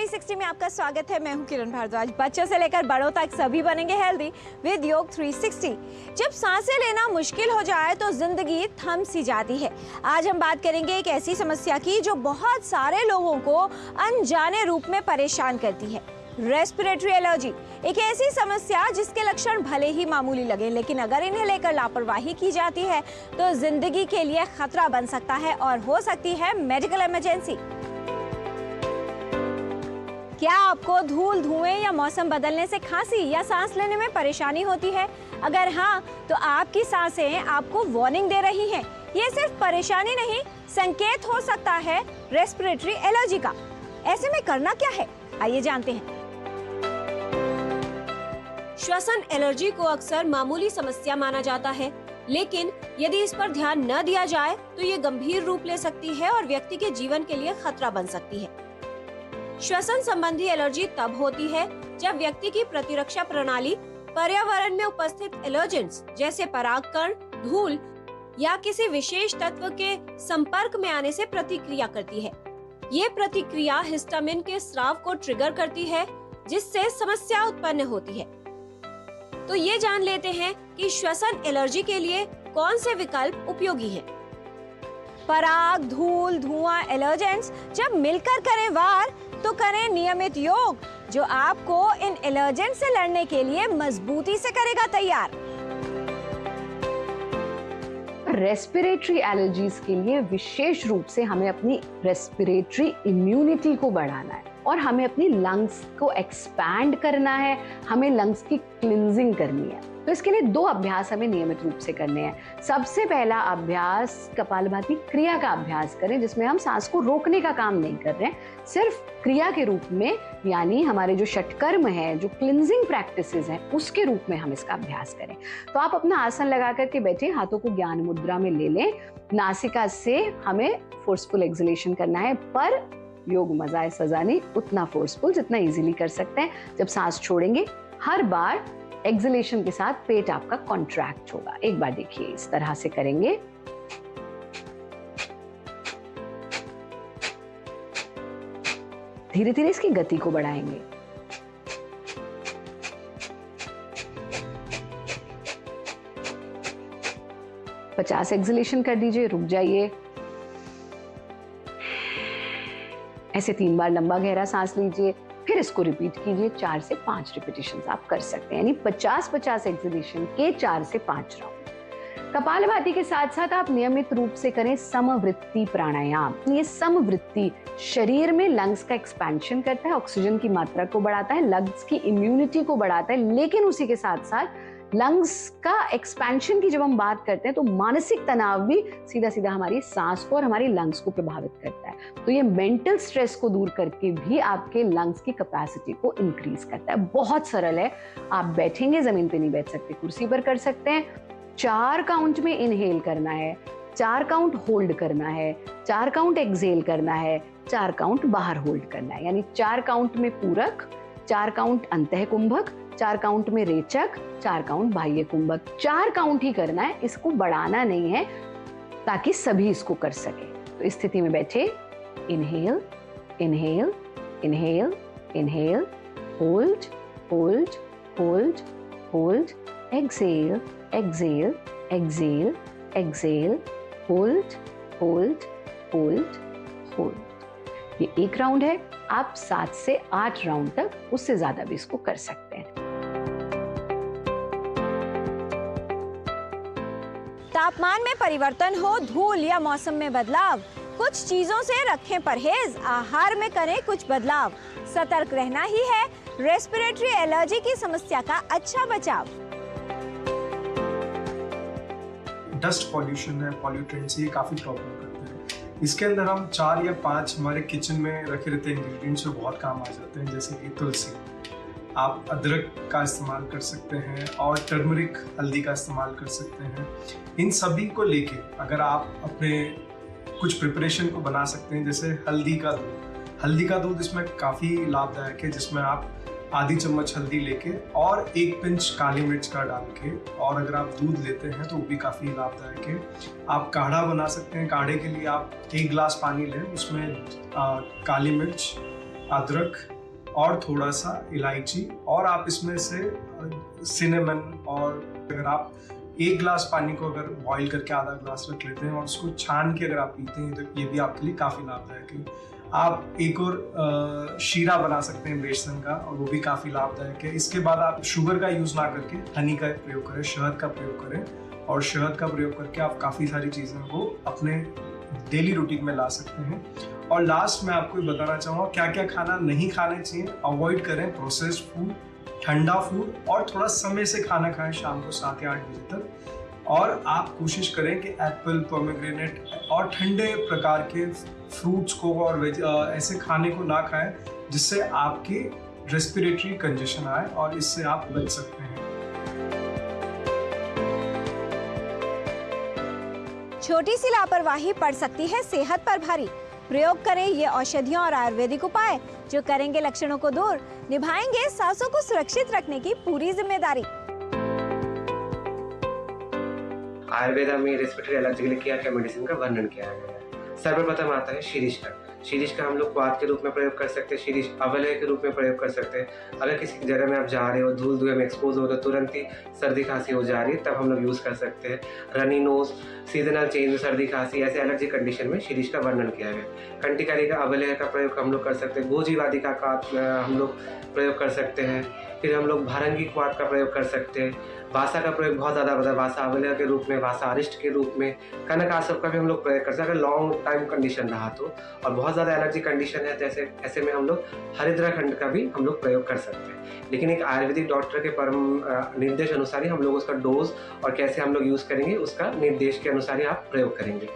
360 में आपका स्वागत है। मैं हूं किरण भारद्वाज। बच्चों से लेकर बड़ों तक सभी बनेंगे हेल्दी विद योग 360। जब सांसें लेना मुश्किल हो जाए तो जिंदगी थम सी जाती है। आज हम बात करेंगे एक ऐसी समस्या की जो बहुत सारे लोगों को अनजाने रूप में परेशान करती है। रेस्पिरेटरी एलर्जी एक ऐसी समस्या जिसके लक्षण भले ही मामूली लगे, लेकिन अगर इन्हें लेकर लापरवाही की जाती है तो जिंदगी के लिए खतरा बन सकता है और हो सकती है मेडिकल इमरजेंसी। क्या आपको धूल, धुएं या मौसम बदलने से खांसी या सांस लेने में परेशानी होती है? अगर हाँ, तो आपकी सांसें आपको वार्निंग दे रही हैं। ये सिर्फ परेशानी नहीं, संकेत हो सकता है रेस्पिरेटरी एलर्जी का। ऐसे में करना क्या है, आइए जानते हैं। श्वसन एलर्जी को अक्सर मामूली समस्या माना जाता है, लेकिन यदि इस पर ध्यान न दिया जाए तो ये गंभीर रूप ले सकती है और व्यक्ति के जीवन के लिए खतरा बन सकती है। श्वसन संबंधी एलर्जी तब होती है जब व्यक्ति की प्रतिरक्षा प्रणाली पर्यावरण में उपस्थित एलर्जेंट्स जैसे परागकण, धूल या किसी विशेष तत्व के संपर्क में आने से प्रतिक्रिया करती है। ये प्रतिक्रिया हिस्टामिन के स्राव को ट्रिगर करती है, जिससे समस्या उत्पन्न होती है। तो ये जान लेते हैं कि श्वसन एलर्जी के लिए कौन से विकल्प उपयोगी हैं। पराग, धूल, धुआं एलर्जेंट्स जब मिलकर करें वार तो करें नियमित योग, जो आपको इन एलर्जेंट से लड़ने के लिए मजबूती से करेगा तैयार। रेस्पिरेटरी एलर्जीज के लिए विशेष रूप से हमें अपनी रेस्पिरेटरी इम्यूनिटी को बढ़ाना है और हमें अपनी लंग्स को एक्सपैंड करना है, हमें लंग्स की क्लिनजिंग करनी है। तो इसके लिए 2 अभ्यास हमें नियमित रूप से करने हैं। सबसे पहला अभ्यास कपालभाति क्रिया का अभ्यास करें, जिसमें हम सांस को रोकने का काम नहीं कर रहे हैं, सिर्फ क्रिया के रूप में, यानी हमारे जो षटकर्म है, जो क्लिनजिंग प्रैक्टिसेस हैं, उसके रूप में हम इसका अभ्यास करें। तो आप अपना आसन लगा करके बैठे, हाथों को ज्ञान मुद्रा में ले लें। नासिका से हमें फोर्सफुल एक्सलेशन करना है, पर योग मजा है सजा नहीं, उतना फोर्सफुल जितना इजीली कर सकते हैं। जब सांस छोड़ेंगे, हर बार एक्सलेशन के साथ पेट आपका कॉन्ट्रैक्ट होगा। एक बार देखिए, इस तरह से करेंगे। धीरे धीरे इसकी गति को बढ़ाएंगे। पचास एक्सलेशन कर दीजिए, रुक जाइए। ऐसे 3 बार लंबा गहरा सांस लीजिए, फिर इसको रिपीट कीजिए। 4 से 5 रिपीटेशंस आप कर सकते हैं, यानी 50-50 एक्सलेशन के 4 से 5 राउंड। कपालभाति के साथ साथ आप नियमित रूप से करें समवृत्ति प्राणायाम। ये समवृत्ति शरीर में लंग्स का एक्सपेंशन करता है, ऑक्सीजन की मात्रा को बढ़ाता है, लंग्स की इम्यूनिटी को बढ़ाता है, लेकिन उसी के साथ साथ लंग्स का एक्सपेंशन की जब हम बात करते हैं तो मानसिक तनाव भी सीधा सीधा हमारी सांस को और हमारी लंग्स को प्रभावित करता है। तो ये मेंटल स्ट्रेस को दूर करके भी आपके लंग्स की कैपेसिटी को इंक्रीज करता है। बहुत सरल है। आप बैठेंगे, जमीन पे नहीं बैठ सकते, कुर्सी पर कर सकते हैं। 4 काउंट में इनहेल करना है, 4 काउंट होल्ड करना है, 4 काउंट एक्सहेल करना है, 4 काउंट बाहर होल्ड करना है। यानी 4 काउंट में पूरक, 4 काउंट अंतः कुंभक, 4 काउंट में रेचक, 4 काउंट बाह्य कुंभक। 4 काउंट ही करना है, इसको बढ़ाना नहीं है, ताकि सभी इसको कर सके। तो इस स्थिति में बैठे, inhale, inhale, inhale, inhale, hold, hold, hold, hold, exhale, exhale, exhale, exhale, hold, hold, hold, hold. ये 1 राउंड है। आप 7 से 8 राउंड तक, उससे ज्यादा भी इसको कर सकते हैं। तापमान में परिवर्तन हो, धूल या मौसम में बदलाव, कुछ चीजों से रखें परहेज, आहार में करें कुछ बदलाव। सतर्क रहना ही है रेस्पिरेटरी एलर्जी की समस्या का अच्छा बचाव। डस्ट पॉल्यूशन है, पॉल्यूटेंट्स, ये काफ़ी प्रॉब्लम करते हैं। इसके अंदर हम 4 या 5 हमारे किचन में रखे रहते हैं इंग्रेडिएंट्स जो बहुत काम आ जाते हैं, जैसे कि तुलसी, आप अदरक का इस्तेमाल कर सकते हैं और टर्मरिक, हल्दी का इस्तेमाल कर सकते हैं। इन सभी को लेके अगर आप अपने कुछ प्रिपरेशन को बना सकते हैं, जैसे हल्दी का दूध। हल्दी का दूध इसमें काफ़ी लाभदायक है, जिसमें आप आधी चम्मच हल्दी लेके और 1 पिंच काली मिर्च का डाल के, और अगर आप दूध लेते हैं तो वो भी काफ़ी लाभदायक है। आप काढ़ा बना सकते हैं। काढ़े के लिए आप 1 गिलास पानी लें, उसमें काली मिर्च, अदरक, और थोड़ा सा इलायची, और आप इसमें से सिनेमन, और अगर आप 1 गिलास पानी को अगर बॉईल करके आधा गिलास रख लेते हैं और उसको छान के अगर आप पीते हैं तो ये भी आपके लिए काफ़ी लाभदायक है। आप एक और शीरा बना सकते हैं बेसन का, और वो भी काफ़ी लाभदायक है। इसके बाद आप शुगर का यूज़ ना करके हनी का प्रयोग करें, शहद का प्रयोग करें, और शहद का प्रयोग करके आप काफ़ी सारी चीज़ें को अपने डेली रूटीन में ला सकते हैं। और लास्ट में आपको बताना चाहूँगा क्या क्या खाना नहीं खाने चाहिए। अवॉइड करें प्रोसेस्ड फूड, ठंडा फूड, और थोड़ा समय से खाना खाएं शाम को 7 या 8 बजे तक। और आप कोशिश करें कि एप्पल, पोमेग्रेनेट और ठंडे प्रकार के फ्रूट्स को और ऐसे खाने को ना खाएं जिससे आपकी रेस्पिरेटरी कंजेशन आए, और इससे आप बच सकते हैं। छोटी सी लापरवाही पड़ सकती है सेहत पर भारी। प्रयोग करें ये औषधियों और आयुर्वेदिक उपाय जो करेंगे लक्षणों को दूर, निभाएंगे सांसों को सुरक्षित रखने की पूरी जिम्मेदारी। आयुर्वेदा में रेस्पिरेटरी एलर्जी के लिए क्या क्या मेडिसिन का वर्णन किया गया है। सर्वप्रथम आता है शीरीष का। शीरीष का हम लोग क्वाथ के रूप में प्रयोग कर सकते हैं, शीरीष अवलय के रूप में प्रयोग कर सकते हैं। अगर किसी जगह में आप जा रहे हो, धूल धुएं में एक्सपोज हो, तो तुरंत ही सर्दी खांसी हो जा रही है, तब हम लोग यूज़ कर सकते हैं। रनी नोज, सीजनल चेंज में सर्दी खांसी, ऐसे एलर्जी कंडीशन में शीरीष का वर्णन किया गया। कंटिकारी का अवलय का प्रयोग हम लोग कर सकते हैं। गोजीवादिका का हम लोग प्रयोग कर सकते हैं। फिर हम लोग भारंगी क्वाथ का प्रयोग कर सकते हैं। वासा का प्रयोग बहुत ज़्यादा होता है, वासा अवलय के रूप में, वासा अरिष्ट के रूप में। कनक आसव का भी हम लोग प्रयोग कर सकते हैं अगर लॉन्ग टाइम कंडीशन रहा तो, और बहुत ज़्यादा एलर्जी कंडीशन है जैसे ऐसे में हम लोग हरिद्रा खंड का भी हम लोग प्रयोग कर सकते हैं। लेकिन एक आयुर्वेदिक डॉक्टर के परम निर्देश अनुसार ही हम लोग उसका डोज और कैसे हम लोग यूज़ करेंगे उसका निर्देश के अनुसार ही आप प्रयोग करेंगे।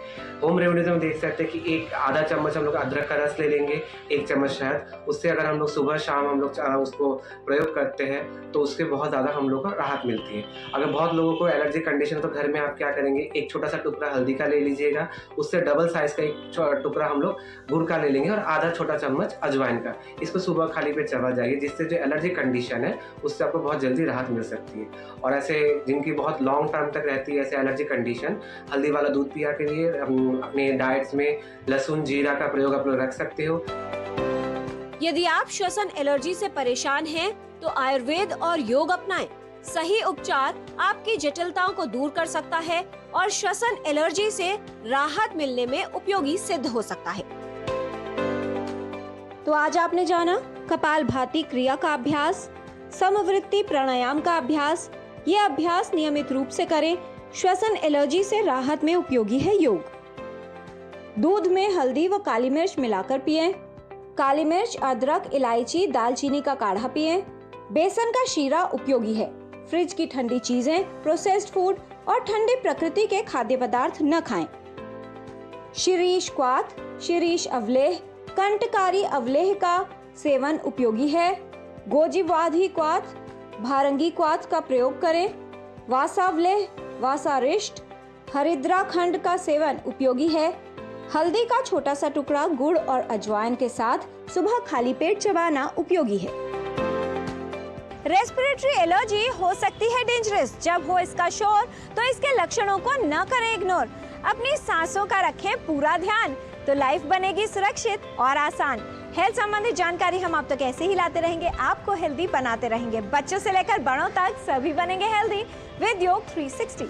होम रेमेडीज में देख सकते हैं कि एक आधा चम्मच हम लोग अदरक का रस ले लेंगे, 1 चम्मच शहद, उससे अगर हम लोग सुबह शाम हम लोग उसको प्रयोग करते हैं तो उसके बहुत ज़्यादा हम लोग को राहत मिलती है। अगर बहुत लोगों को एलर्जी कंडीशन तो घर में आप क्या करेंगे, एक छोटा सा टुकड़ा हल्दी का ले लीजिएगा, उससे डबल साइज का एक टुकड़ा हम लोग गुड़ का ले लेंगे और आधा छोटा चम्मच अजवाइन का। इसको सुबह खाली पेट चबा जाइए, जिससे जो एलर्जी कंडीशन है उससे आपको बहुत जल्दी राहत मिल सकती है। और ऐसे जिनकी बहुत लॉन्ग टर्म तक रहती है ऐसे एलर्जी कंडीशन, हल्दी वाला दूध पिया के लिए अपने डाइट्स में लहसुन जीरा का प्रयोग आप लोग रख सकते हो। यदि आप श्वसन एलर्जी से परेशान हैं तो आयुर्वेद और योग अपनाएं। सही उपचार आपकी जटिलताओं को दूर कर सकता है और श्वसन एलर्जी से राहत मिलने में उपयोगी सिद्ध हो सकता है। तो आज आपने जाना कपालभाति क्रिया का अभ्यास, समवृत्ति प्राणायाम का अभ्यास। ये अभ्यास नियमित रूप से करें। श्वसन एलर्जी से राहत में उपयोगी है योग। दूध में हल्दी व काली मिर्च मिलाकर पिएं। काली मिर्च, अदरक, इलायची, दालचीनी का काढ़ा पिएं। बेसन का शीरा उपयोगी है। फ्रिज की ठंडी चीजें, प्रोसेस्ड फूड और ठंडी प्रकृति के खाद्य पदार्थ न खाएं। शिरीष क्वाथ, शिरीष अवलेह, कंटकारी अवलेह का सेवन उपयोगी है। गोजीवाधी क्वाथ, भारंगी क्वाथ का प्रयोग करें। वासावलेह, वासारिष्ट, हरिद्रा खंड का सेवन उपयोगी है। हल्दी का छोटा सा टुकड़ा गुड़ और अजवाइन के साथ सुबह खाली पेट चबाना उपयोगी है। रेस्पिरेटरी एलर्जी हो सकती है डेंजरस। जब हो इसका शोर तो इसके लक्षणों को न करें इग्नोर। अपनी सांसों का रखें पूरा ध्यान, तो लाइफ बनेगी सुरक्षित और आसान। हेल्थ संबंधित जानकारी हम आप तक ऐसे ही लाते रहेंगे, आपको हेल्दी बनाते रहेंगे। बच्चों से लेकर बड़ों तक सभी बनेंगे हेल्दी विद योग 360।